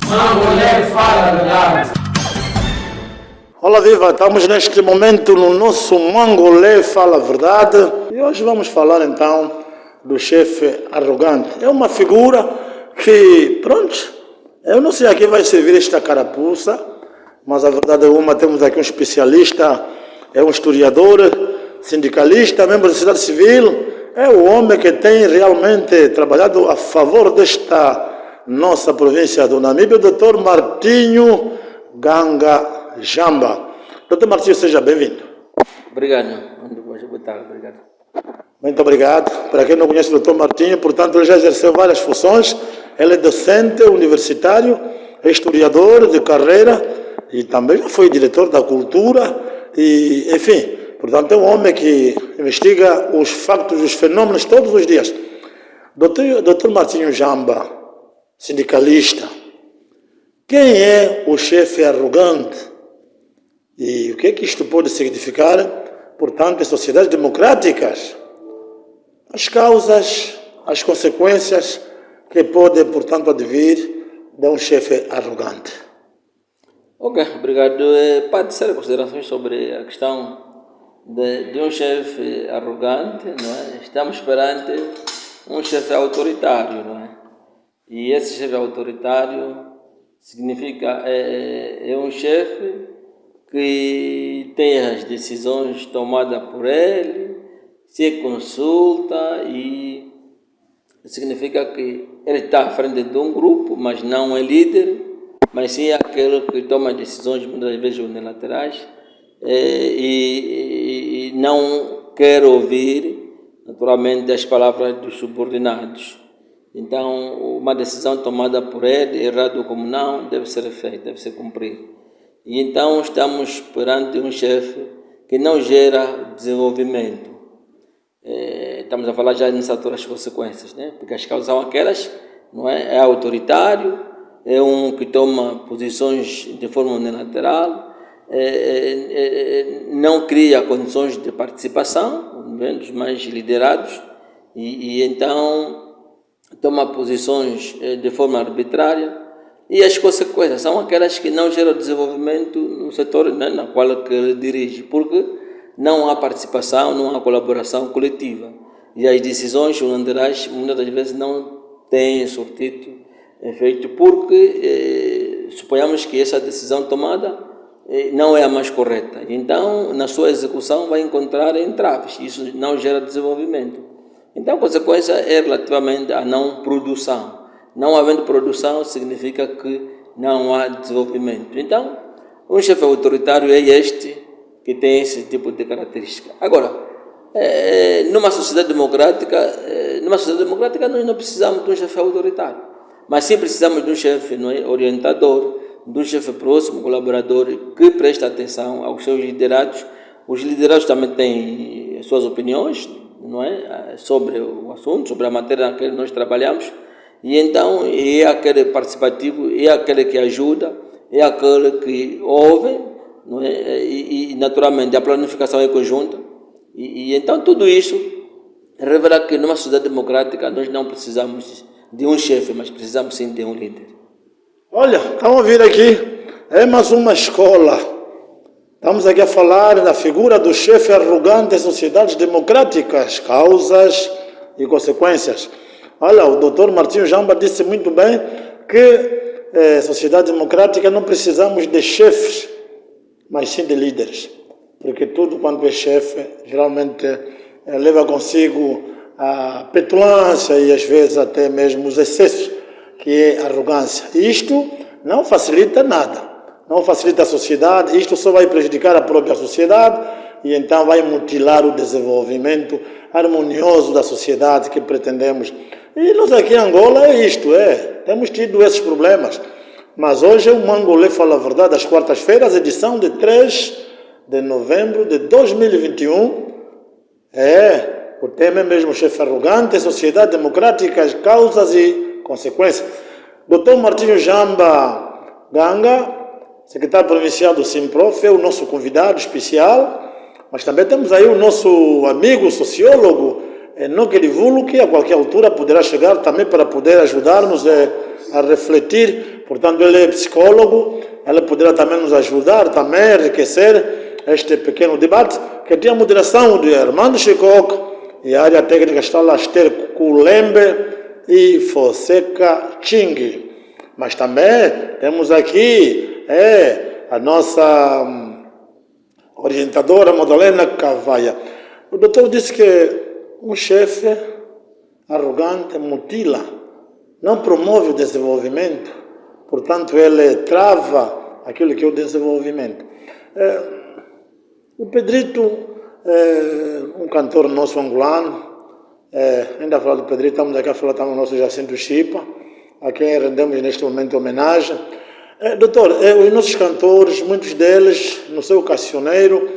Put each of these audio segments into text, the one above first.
Mangolé fala a verdade. Olá, viva! Estamos neste momento no nosso Mangolé Fala a Verdade e hoje vamos falar então do chefe arrogante. É uma figura que, pronto, eu não sei a que vai servir esta carapuça, mas a verdade é uma, temos aqui um especialista, é um historiador, sindicalista, membro da sociedade civil, é o homem que tem realmente trabalhado a favor desta nossa província do Namíbia, o Dr. Martinho Ganga Jamba. Dr. Martinho, seja bem-vindo. Obrigado. Boa tarde, obrigado. Muito obrigado. Para quem não conhece o Dr. Martinho, portanto, ele já exerceu várias funções. Ele é docente universitário, é historiador de carreira e também já foi diretor da cultura e, enfim, portanto, é um homem que investiga os factos, os fenômenos todos os dias. Dr. Martinho Jamba, sindicalista, quem é o chefe arrogante? E o que é que isto pode significar, portanto, em sociedades democráticas? As causas, as consequências que podem, portanto, advir de um chefe arrogante. Ok, obrigado. Para dizer considerações sobre a questão de um chefe arrogante, não é? Estamos perante um chefe autoritário, não é? E esse chefe autoritário significa é um chefe que tem as decisões tomadas por ele, se consulta e significa que ele está à frente de um grupo, mas não é líder, mas sim aquele que toma decisões muitas vezes unilaterais e não quer ouvir, naturalmente, as palavras dos subordinados. Então, uma decisão tomada por ele, errado como não, deve ser feita, deve ser cumprida. E então estamos perante um chefe que não gera desenvolvimento. Estamos a falar já nessa altura das consequências, né? Porque as causas são aquelas, não é? É autoritário, é um que toma posições de forma unilateral, não cria condições de participação, dos mais liderados, e então toma posições de forma arbitrária. E as consequências são aquelas que não geram desenvolvimento no setor, né, na qual que ele dirige, porque não há participação, não há colaboração coletiva. E as decisões unilaterais muitas das vezes não têm sortido efeito, porque suponhamos que essa decisão tomada não é a mais correta. Então, na sua execução, vai encontrar entraves. Isso não gera desenvolvimento. Então, a consequência é relativamente à não produção. Não havendo produção significa que não há desenvolvimento. Então, um chefe autoritário é este que tem esse tipo de característica. Agora, numa sociedade democrática nós não precisamos de um chefe autoritário, mas sim precisamos de um chefe, não é, orientador, de um chefe próximo, colaborador, que presta atenção aos seus liderados. Os liderados também têm suas opiniões, não é, sobre o assunto, sobre a matéria na que nós trabalhamos. E então é aquele participativo, é aquele que ajuda, é aquele que ouve, não é? E naturalmente a planificação é conjunta. E então tudo isso revela que numa sociedade democrática nós não precisamos de um chefe, mas precisamos sim de um líder. Olha, estamos a vir aqui, é mais uma escola. Estamos aqui a falar da figura do chefe arrogante em sociedades democráticas, causas e consequências. Olha, o Dr. Martinho Jamba disse muito bem que sociedade democrática não precisamos de chefes, mas sim de líderes. Porque tudo quanto é chefe, geralmente leva consigo a petulância e às vezes até mesmo os excessos, que é arrogância. Isto não facilita nada, não facilita a sociedade, isto só vai prejudicar a própria sociedade e então vai mutilar o desenvolvimento harmonioso da sociedade que pretendemos. E nós aqui em Angola é isto, temos tido esses problemas. Mas hoje o Mangolé Fala a Verdade, às quartas-feiras, edição de 3 de novembro de 2021. O tema é mesmo chefe arrogante, sociedade democrática, causas e consequências. Dr. Martinho Jamba Ganga, secretário provincial do Simprof, é o nosso convidado especial. Mas também temos aí o nosso amigo sociólogo, Enoque Divulo, que a qualquer altura poderá chegar também para poder ajudar-nos a refletir Portanto, ele é psicólogo, ele poderá também nos ajudar, também a enriquecer este pequeno debate, que tem a moderação de Armando Chicoque e a área técnica está lá Esther Kulembe e Fonseca Ching. Mas também temos aqui a nossa orientadora Madalena Cavaia. O doutor disse que um chefe arrogante mutila, não promove o desenvolvimento, portanto ele trava aquilo que é o desenvolvimento. O Pedrito, um cantor nosso angolano, ainda a falar do Pedrito, estamos aqui a falar também do nosso Jacinto Chipa, a quem rendemos neste momento homenagem. Doutor, os nossos cantores, muitos deles, no seu cancioneiro,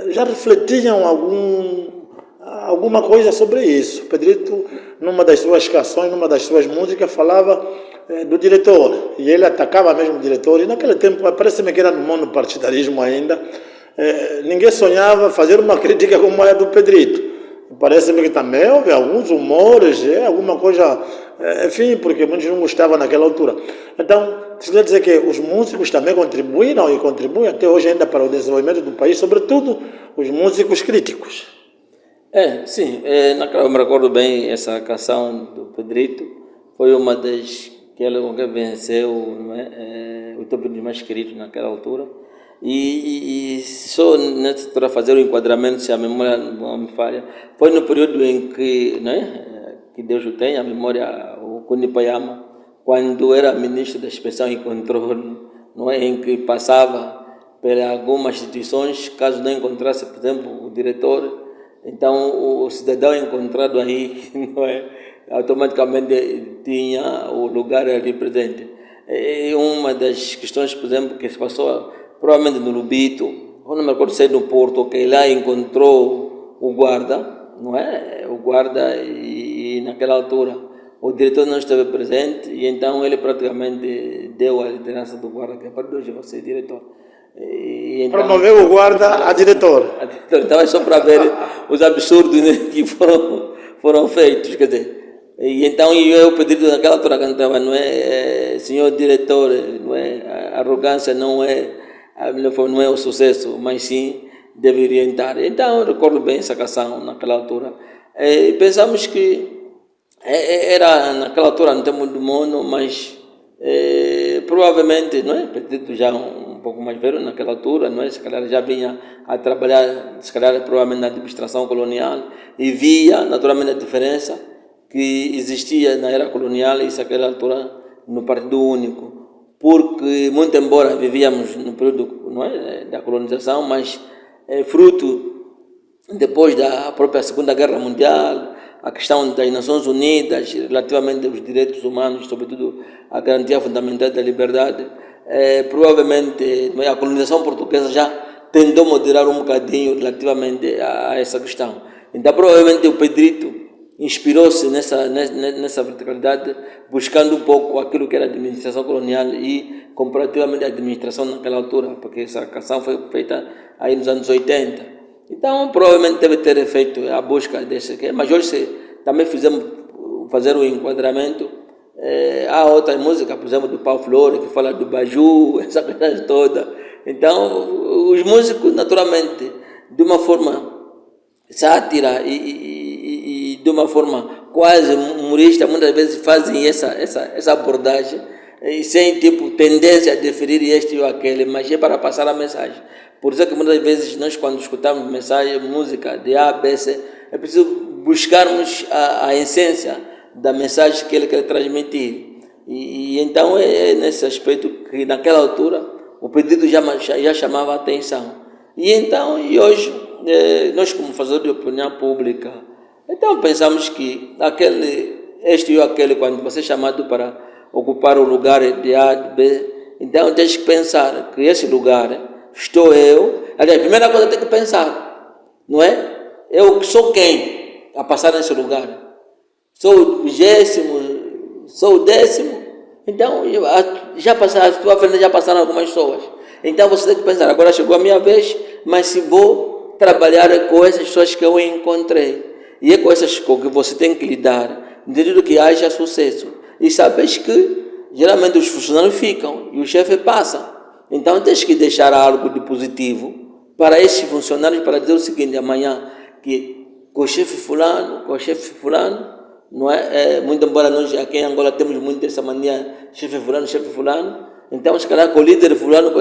já refletiam alguma coisa sobre isso. Pedrito, numa das suas canções, numa das suas músicas, falava do diretor, e ele atacava mesmo o diretor, e naquele tempo, parece-me que era no monopartidarismo ainda, ninguém sonhava fazer uma crítica como a do Pedrito. Parece-me que também houve alguns humores, alguma coisa, enfim, porque muitos não gostavam naquela altura. Então, se quer dizer que os músicos também contribuíram e contribuem até hoje ainda para o desenvolvimento do país, sobretudo os músicos críticos. Sim, eu me recordo bem, essa canção do Pedrito foi uma das que ele venceu, não é? O topo dos mais queridos naquela altura. E só nessa altura fazer o enquadramento, se a memória não me falha, foi no período em que, né, que Deus o tenha, a memória, o Kunipayama, quando era ministro da Inspeção e Controle, não é, em que passava por algumas instituições, caso não encontrasse, por exemplo, o diretor, então o cidadão encontrado aí, não é, automaticamente tinha o lugar ali presente. E uma das questões, por exemplo, que se passou provavelmente no Lubito, ou não me recordo se é no Porto, que lá encontrou o guarda, não é? O guarda, e naquela altura o diretor não esteve presente, e então ele praticamente deu a liderança do guarda, que é para hoje você diretor. E então, promoveu o guarda a diretor. Então é só para ver os absurdos, né, que foram feitos, quer dizer. E então eu pedi naquela altura cantava, não é, senhor diretor, não é, a arrogância não é o sucesso, mas sim deve orientar. Então eu recordo bem essa canção naquela altura. E pensamos que era naquela altura não tem muito mundo, mas provavelmente, não é, Pedrito já um pouco mais velho naquela altura, não é, se calhar já vinha a trabalhar, se calhar provavelmente na administração colonial, e via naturalmente a diferença que existia na era colonial e naquela altura no Partido Único. Porque, muito embora vivíamos no período, não é, da colonização, mas fruto, depois da própria Segunda Guerra Mundial, a questão das Nações Unidas relativamente aos direitos humanos, sobretudo a garantia fundamental da liberdade, provavelmente a colonização portuguesa já tentou moderar um bocadinho relativamente a essa questão. Então, provavelmente o Pedrito inspirou-se nessa verticalidade, buscando um pouco aquilo que era a administração colonial e comparativamente a administração naquela altura, porque essa canção foi feita aí nos anos 80. Então, provavelmente deve ter feito a busca desse, mas hoje também fizemos fazer o enquadramento. Há outra música, por exemplo, do Paulo Flore, que fala do Baju, essa coisa toda. Então, os músicos, naturalmente, de uma forma sátira e de uma forma quase humorista, muitas vezes fazem essa abordagem, sem tipo tendência a deferir este ou aquele, mas é para passar a mensagem. Por isso é que muitas vezes nós, quando escutamos mensagem, música de A, B, C, é preciso buscarmos a essência da mensagem que ele quer transmitir. E então é nesse aspecto que naquela altura o pedido já chamava a atenção. E hoje, nós como fazedores de opinião pública, então pensamos que este ou aquele, quando você é chamado para ocupar o lugar de A, de B, então tens que pensar que esse lugar estou eu. Aliás, a primeira coisa que tem que pensar, não é? Eu sou quem a passar nesse lugar? Sou o 20º, sou o 10º? Então, já passaram, à tua frente já passaram algumas pessoas. Então você tem que pensar, agora chegou a minha vez, mas se vou trabalhar com essas pessoas que eu encontrei. E é com essas coisas que você tem que lidar, de que haja sucesso. E sabes que geralmente os funcionários ficam e o chefe passa. Então tens que deixar algo de positivo para esses funcionários, para dizer o seguinte, amanhã, que com o chefe fulano, não é? Muito embora nós aqui em Angola temos muito essa mania, chefe fulano, então se calhar com o líder fulano,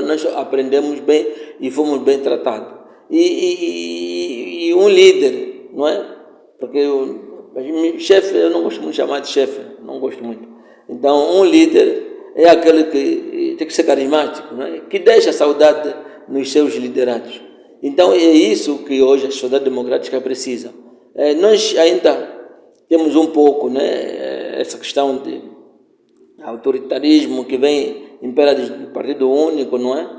nós aprendemos bem e fomos bem tratados. E um líder, não é? Porque chefe, eu não gosto muito de chamar de chefe, não gosto muito. Então um líder é aquele que tem que ser carismático, não é? Que deixa saudade nos seus liderados. Então é isso que hoje a sociedade democrática precisa. Nós ainda temos um pouco, né, essa questão de autoritarismo que vem impera do partido único, não é?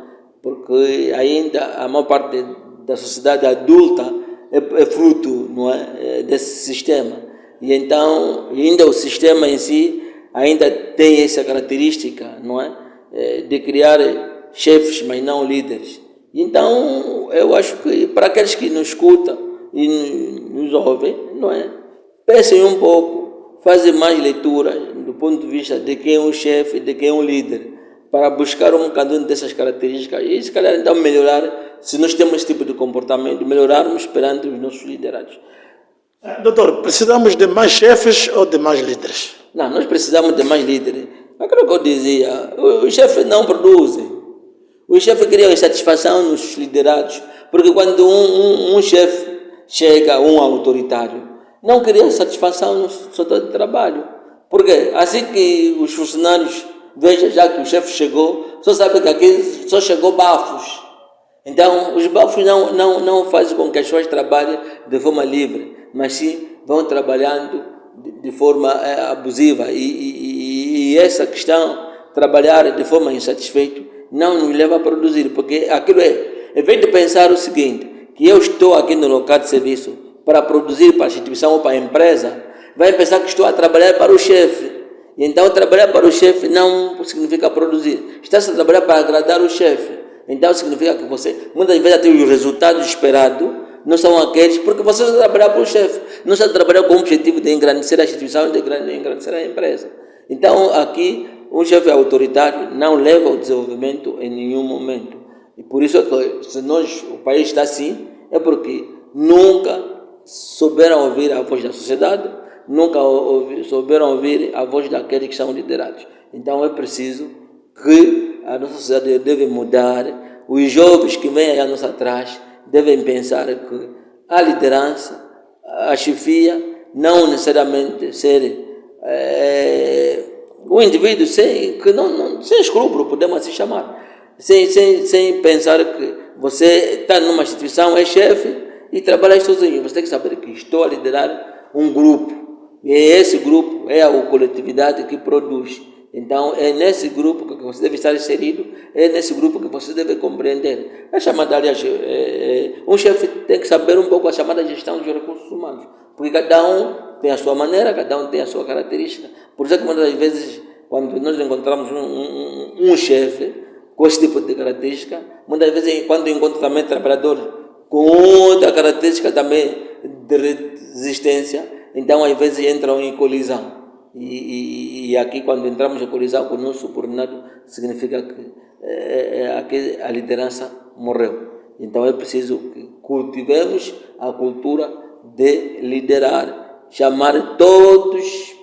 Porque ainda a maior parte da sociedade adulta é fruto, não é, desse sistema. E então ainda o sistema em si ainda tem essa característica, não é, de criar chefes, mas não líderes. Então eu acho que para aqueles que nos escutam e nos ouvem, não é, pensem um pouco, fazem mais leitura do ponto de vista de quem é um chefe, de quem é um líder, para buscar um bocadinho dessas características e se calhar então melhorar, se nós temos esse tipo de comportamento, melhorarmos perante os nossos liderados. Doutor, precisamos de mais chefes ou de mais líderes? Não, nós precisamos de mais líderes. Aquilo que eu dizia, os chefes não produzem. Os chefes criam insatisfação nos liderados, porque quando um chefe chega, um autoritário, não cria satisfação no setor de trabalho. Porque assim que os funcionários vejam já que o chefe chegou, só sabem que aqui só chegou bafos. Então, os bafos não fazem com que as pessoas trabalhem de forma livre, mas sim vão trabalhando de forma abusiva. E essa questão, trabalhar de forma insatisfeita, não nos leva a produzir, porque aquilo em vez de pensar o seguinte, que eu estou aqui no local de serviço para produzir para a instituição ou para a empresa, vai pensar que estou a trabalhar para o chefe. E então trabalhar para o chefe não significa produzir. Está-se a trabalhar para agradar o chefe. Então significa que você, muitas vezes, tem os resultados esperados, não são aqueles, porque você está a trabalhar para o chefe. Não está a trabalhar com o objetivo de engrandecer a instituição, de engrandecer a empresa. Então aqui, um chefe autoritário não leva ao desenvolvimento em nenhum momento. E por isso é que se o país está assim, é porque nunca souberam ouvir a voz da sociedade, nunca souberam ouvir a voz daqueles que são liderados. Então é preciso que a nossa sociedade deve mudar, os jovens que vêm aí a nós atrás devem pensar que a liderança, a chefia, não necessariamente ser um indivíduo sem escrúpulo, podemos assim chamar, sem pensar que você está numa instituição, é chefe e trabalha sozinho. Você tem que saber que estou a liderar um grupo, e esse grupo é a coletividade que produz. Então é nesse grupo que você deve estar inserido, é nesse grupo que você deve compreender. A chamada, aliás, um chefe tem que saber um pouco a chamada gestão dos recursos humanos, porque cada um tem a sua maneira, cada um tem a sua característica. Por isso é que muitas vezes, quando nós encontramos um chefe com esse tipo de característica, muitas vezes quando encontramos também trabalhadores com outra característica também de resistência, então às vezes entram em colisão. E aqui, quando entramos em colisão com o nosso subordinado, significa que a liderança morreu. Então é preciso que cultivemos a cultura de liderar, chamar todos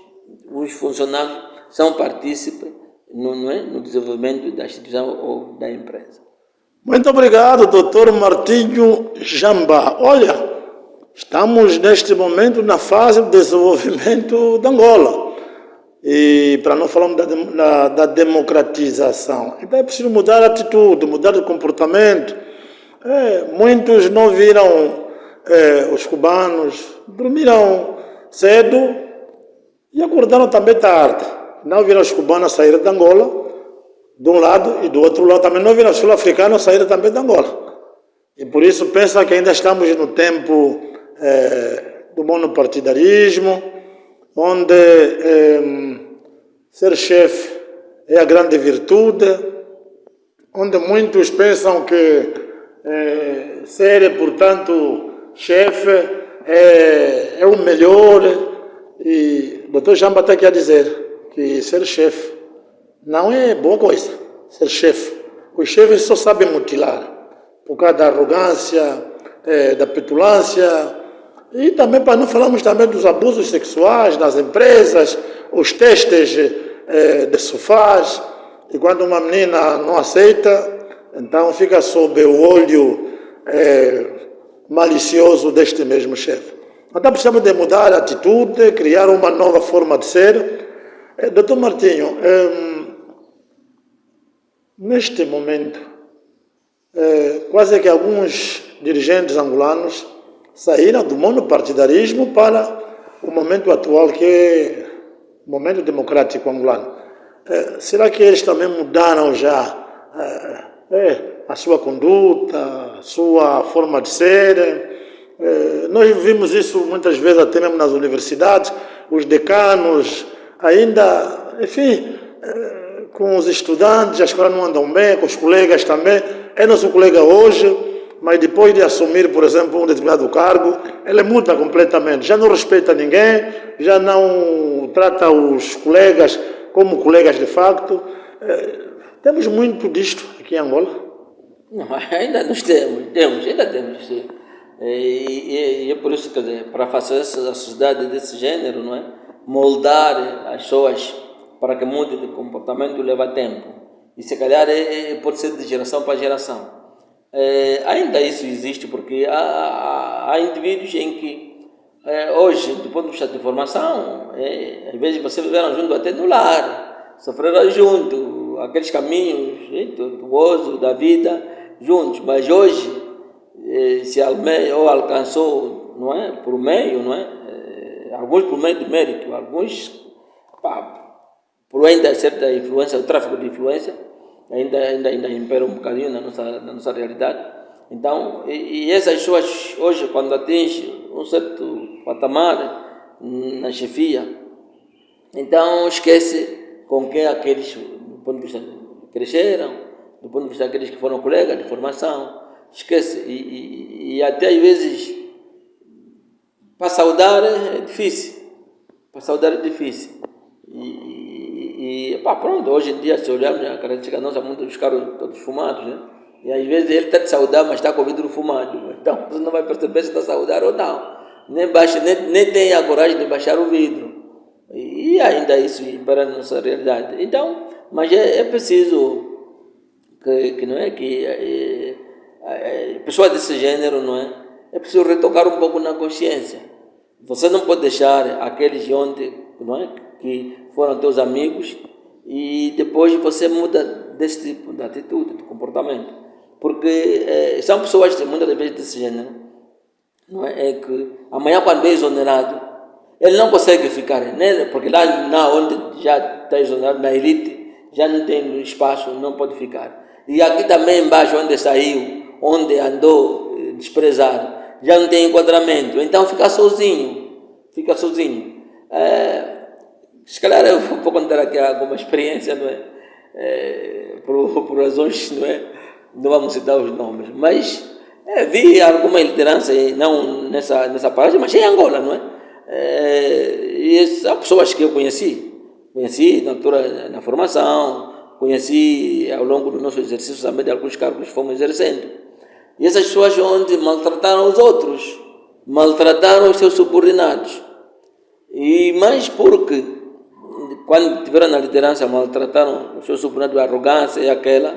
os funcionários que são partícipes no desenvolvimento da instituição ou da empresa. Muito obrigado, doutor Martinho Jamba. Olha, estamos neste momento na fase de desenvolvimento da Angola. E para não falarmos da democratização, então é preciso mudar a atitude, mudar o comportamento. Muitos não viram os cubanos, dormiram cedo e acordaram também tarde. Não viram os cubanos sair de Angola, de um lado, e do outro lado também não viram os sul-africanos sair também de Angola. E por isso pensa que ainda estamos no tempo do monopartidarismo, onde ser chefe é a grande virtude, onde muitos pensam que ser, portanto, chefe é o melhor. E o doutor Jamba está aqui a dizer que ser chefe não é boa coisa ser chefe. Os chefes só sabem mutilar, por causa da arrogância, da petulância, e também para não falarmos também dos abusos sexuais nas empresas, os testes de sofás, e quando uma menina não aceita, então fica sob o olho malicioso deste mesmo chefe. Então precisamos de mudar a atitude, criar uma nova forma de ser. Doutor Martinho, neste momento, quase que alguns dirigentes angolanos saíram do monopartidarismo para o momento atual, que é o momento democrático angolano. Será que eles também mudaram já a sua conduta, a sua forma de ser? Nós vimos isso muitas vezes até mesmo nas universidades, os decanos ainda, enfim, com os estudantes, as coisas não andam bem, com os colegas também. É nosso colega hoje, mas depois de assumir, por exemplo, um determinado cargo, ele muda completamente, já não respeita ninguém, já não trata os colegas como colegas de facto. Temos muito disto aqui em Angola. Não, ainda nós ainda temos. Sim. E é por isso, quer dizer, para fazer a sociedade desse gênero, não é? Moldar as pessoas para que mudem de comportamento leva tempo. E se calhar pode ser de geração para geração. Ainda isso existe porque há indivíduos em que hoje, do ponto de vista de formação, às vezes vocês viveram junto até no lar, sofreram junto, aqueles caminhos tortuosos da vida juntos, mas hoje se alcançou, não é, por meio, não é, alguns por meio de mérito, alguns por ainda certa influência, o tráfico de influência ainda impera um bocadinho na nossa realidade. Então, e essas pessoas hoje, quando atingem um certo patamar na chefia, então esquece com quem aqueles, do ponto de vista cresceram, do ponto de vista daqueles que foram colegas de formação, esquece. E até às vezes, para saudar é difícil. Pronto, hoje em dia, se olharmos a característica nossa, muitos caras todos fumados, né? E às vezes ele está de saudar, mas está com o vidro fumado. Então você não vai perceber se está a saudar ou não. Nem tem a coragem de baixar o vidro. E ainda isso para a nossa realidade. Então, mas é preciso que não é que pessoas desse gênero, não é? É preciso retocar um pouco na consciência. Você não pode deixar aqueles ontem, não é, que foram teus amigos e depois você muda desse tipo de atitude, de comportamento. Porque são pessoas muitas vezes desse gênero, não é? É que amanhã, quando é exonerado, ele não consegue ficar, né? Porque lá onde já está exonerado, na elite, já não tem espaço, não pode ficar. E aqui também embaixo, onde saiu, onde andou desprezado, já não tem enquadramento, então fica sozinho. Se calhar eu vou contar aqui alguma experiência, não é? Por razões, não é? Não vamos citar os nomes, mas vi alguma liderança, não nessa paragem, mas em Angola, não é? E são pessoas que eu conheci na altura, na formação, conheci ao longo do nosso exercício também de alguns cargos que fomos exercendo. E essas pessoas onde maltrataram os outros, maltrataram os seus subordinados. E mais porque, quando estiveram na liderança, maltrataram os seus subordinados, a arrogância e aquela,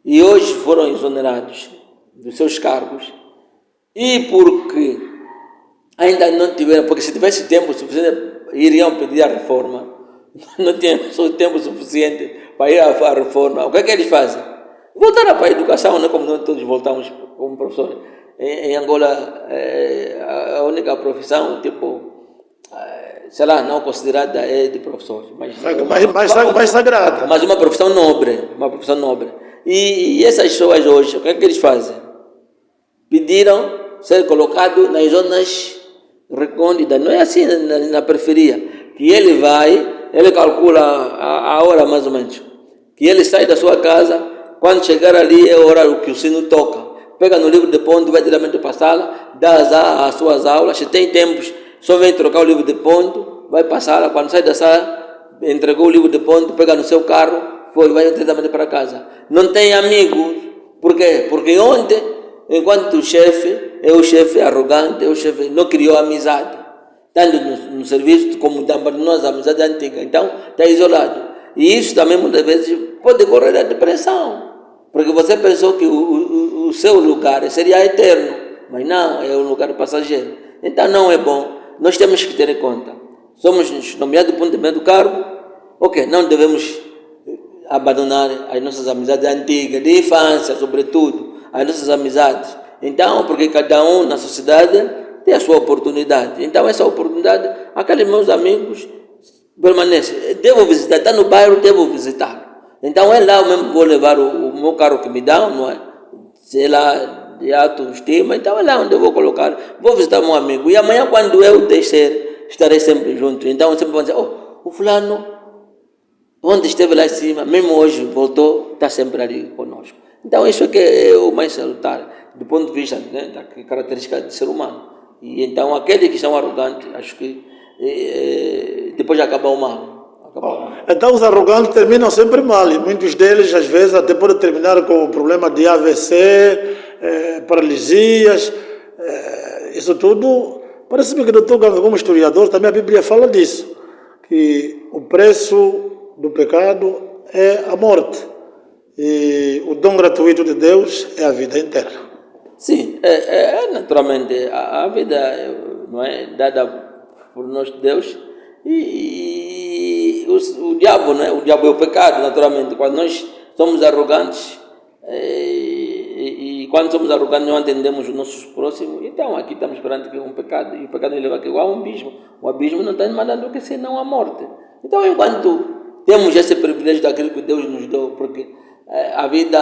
e hoje foram exonerados dos seus cargos. E porque ainda não tiveram, porque se tivesse tempo suficiente, iriam pedir a reforma. Não tinham tempo suficiente para ir à reforma. O que é que eles fazem? Voltaram para a educação, não é como nós todos voltamos como professores. Em Angola, a única profissão, sei lá, não considerada é de professores. Mais sagrada. Mas uma profissão nobre. E essas pessoas hoje, o que é que eles fazem? Pediram ser colocado nas zonas recônditas, não é assim na periferia, que ele calcula a hora mais ou menos, que ele sai da sua casa, quando chegar ali é a hora que o sino toca, pega no livro de ponto, vai diretamente para a sala, dá as suas aulas, se tem tempos, só vem trocar o livro de ponto, vai para a sala, quando sai da sala, entregou o livro de ponto, pega no seu carro, vai diretamente para casa. Não tem amigos. Por quê? Porque ontem, enquanto o chefe arrogante, o chefe não criou amizade. Tanto no serviço como abandonou as amizades antigas. Então, está isolado. E isso também, muitas vezes, pode correr a depressão. Porque você pensou que o seu lugar seria eterno. Mas não, é um lugar passageiro. Então, não é bom. Nós temos que ter em conta. Somos nomeados do ponto de vista do cargo. Ok, não devemos abandonar as nossas amizades antigas, de infância, sobretudo, as nossas amizades. Então, porque cada um na sociedade tem a sua oportunidade. Então, essa oportunidade, aqueles meus amigos permanecem. Devo visitar, está no bairro, devo visitar. Então, é lá eu mesmo vou levar o meu carro que me dão, não é? Sei lá, de autoestima. Então, é lá onde eu vou colocar. Vou visitar meu amigo. E amanhã, quando eu descer, estarei sempre junto. Então, eu sempre vou dizer, o fulano, onde esteve lá em cima, mesmo hoje voltou, está sempre ali conosco. Então, isso é que é o mais salutar, do ponto de vista, né, da característica do ser humano. E então, aqueles que são arrogantes, acho que depois acaba o mal. Então, os arrogantes terminam sempre mal, e muitos deles, às vezes, até podem terminar com o problema de AVC, paralisias, isso tudo. Parece-me que o doutor Ganga, como historiador, também a Bíblia fala disso, que o preço do pecado é a morte, e o dom gratuito de Deus é a vida eterna. Sim, naturalmente, a vida não é dada por nós, Deus, e o diabo, não é? O diabo é o pecado, naturalmente. Quando nós somos arrogantes, e quando somos arrogantes não entendemos os nossos próximos, então aqui estamos perante que é um pecado, e o pecado nos leva a um abismo. O abismo não está mandando o que senão a morte. Então, enquanto temos esse privilégio daquilo que Deus nos deu, porque a vida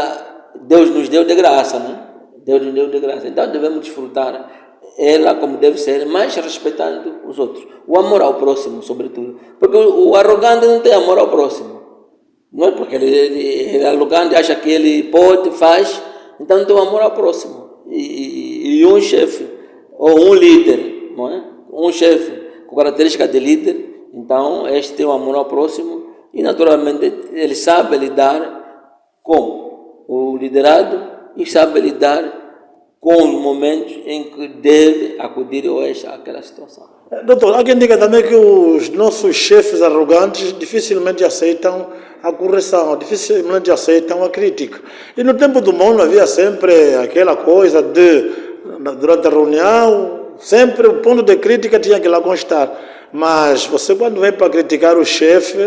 Deus nos deu de graça, né? Deus nos deu de graça. Então devemos desfrutar ela como deve ser, mas respeitando os outros. O amor ao próximo, sobretudo. Porque o arrogante não tem amor ao próximo. Não é porque ele é arrogante, acha que ele pode, faz, então não tem amor ao próximo. E um chefe, ou um líder, não é? Um chefe com característica de líder, então este tem o amor ao próximo e naturalmente ele sabe lidar com o liderado e sabe lidar com os momentos em que deve acudir àquela situação. Doutor, há quem diga também que os nossos chefes arrogantes dificilmente aceitam a correção, dificilmente aceitam a crítica. E no tempo do Mono havia sempre aquela coisa de, durante a reunião, sempre o ponto de crítica tinha que lá constar. Mas você, quando vem para criticar o chefe,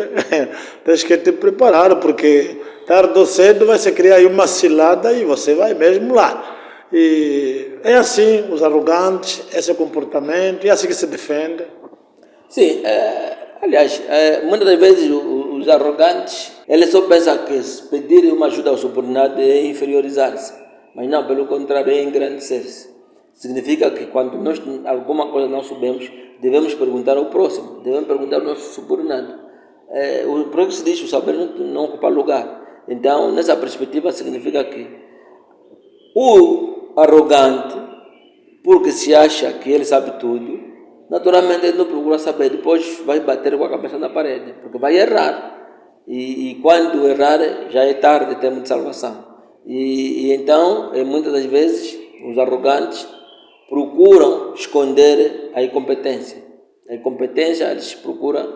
tens que te preparar, porque tarde ou cedo vai se criar aí uma cilada e você vai mesmo lá. E é assim, os arrogantes, esse comportamento, é assim que se defende. Sim, aliás, muitas das vezes os arrogantes, eles só pensam que pedir uma ajuda ao subordinado é inferiorizar-se, mas não, pelo contrário, é engrandecer-se. Significa que quando nós alguma coisa não sabemos, devemos perguntar ao próximo, devemos perguntar ao nosso subordinado. O próprio se diz, o saber não ocupa lugar. Então, nessa perspectiva, significa que o arrogante, porque se acha que ele sabe tudo, naturalmente ele não procura saber, depois vai bater com a cabeça na parede, porque vai errar. E quando errar, já é tarde em termos de salvação. E então, muitas das vezes, os arrogantes procuram esconder a incompetência. A incompetência eles procuram,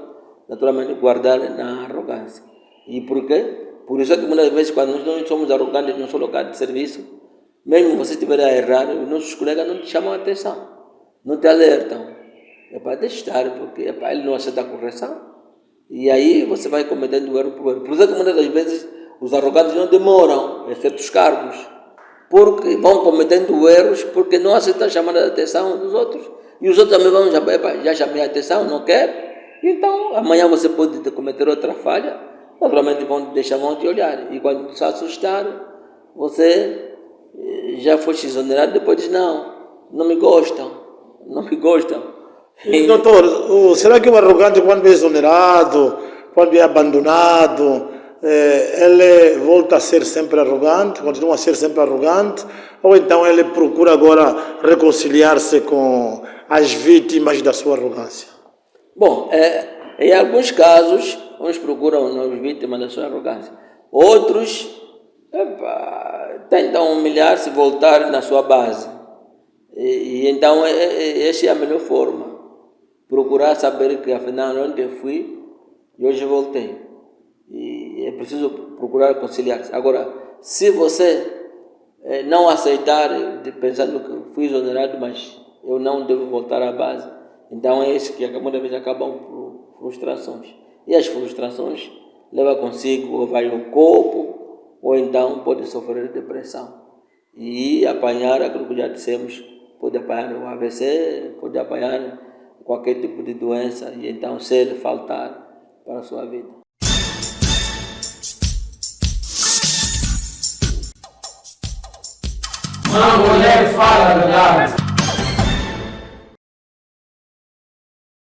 naturalmente, guardar na arrogância. E por quê? Por isso é que muitas vezes, quando nós não somos arrogantes no nosso lugar de serviço, mesmo você estiver a errar, os nossos colegas não te chamam a atenção, não te alertam. É para deixar, porque ele não aceita a correção. E aí você vai cometendo erro por erro. Por isso é que muitas das vezes os arrogantes não demoram em certos cargos, porque vão cometendo erros, porque não aceitam chamar a atenção dos outros. E os outros também vão, já chamei a atenção, não quer. Então, amanhã você pode cometer outra falha, naturalmente vão te olhar. E quando se assustar, você já foi exonerado, depois diz, não me gostam. E, doutor, será que o arrogante, quando é exonerado, quando é abandonado, ele volta a ser sempre arrogante, continua a ser sempre arrogante, ou então ele procura agora reconciliar-se com as vítimas da sua arrogância? Bom, em alguns casos, uns procuram nas vítimas da sua arrogância. Outros tentam humilhar-se e voltar na sua base. E então, essa é a melhor forma. Procurar saber que, afinal, ontem fui e hoje voltei. E é preciso procurar conciliar-se. Agora, se você não aceitar, pensando que fui exonerado, mas eu não devo voltar à base, então é isso que muitas vezes acabam por frustrações. E as frustrações levam consigo ou vai ao corpo, ou então pode sofrer depressão. E apanhar aquilo que já dissemos, pode apanhar o AVC, pode apanhar qualquer tipo de doença, e então ser faltar para a sua vida. Uma mulher fala a verdade.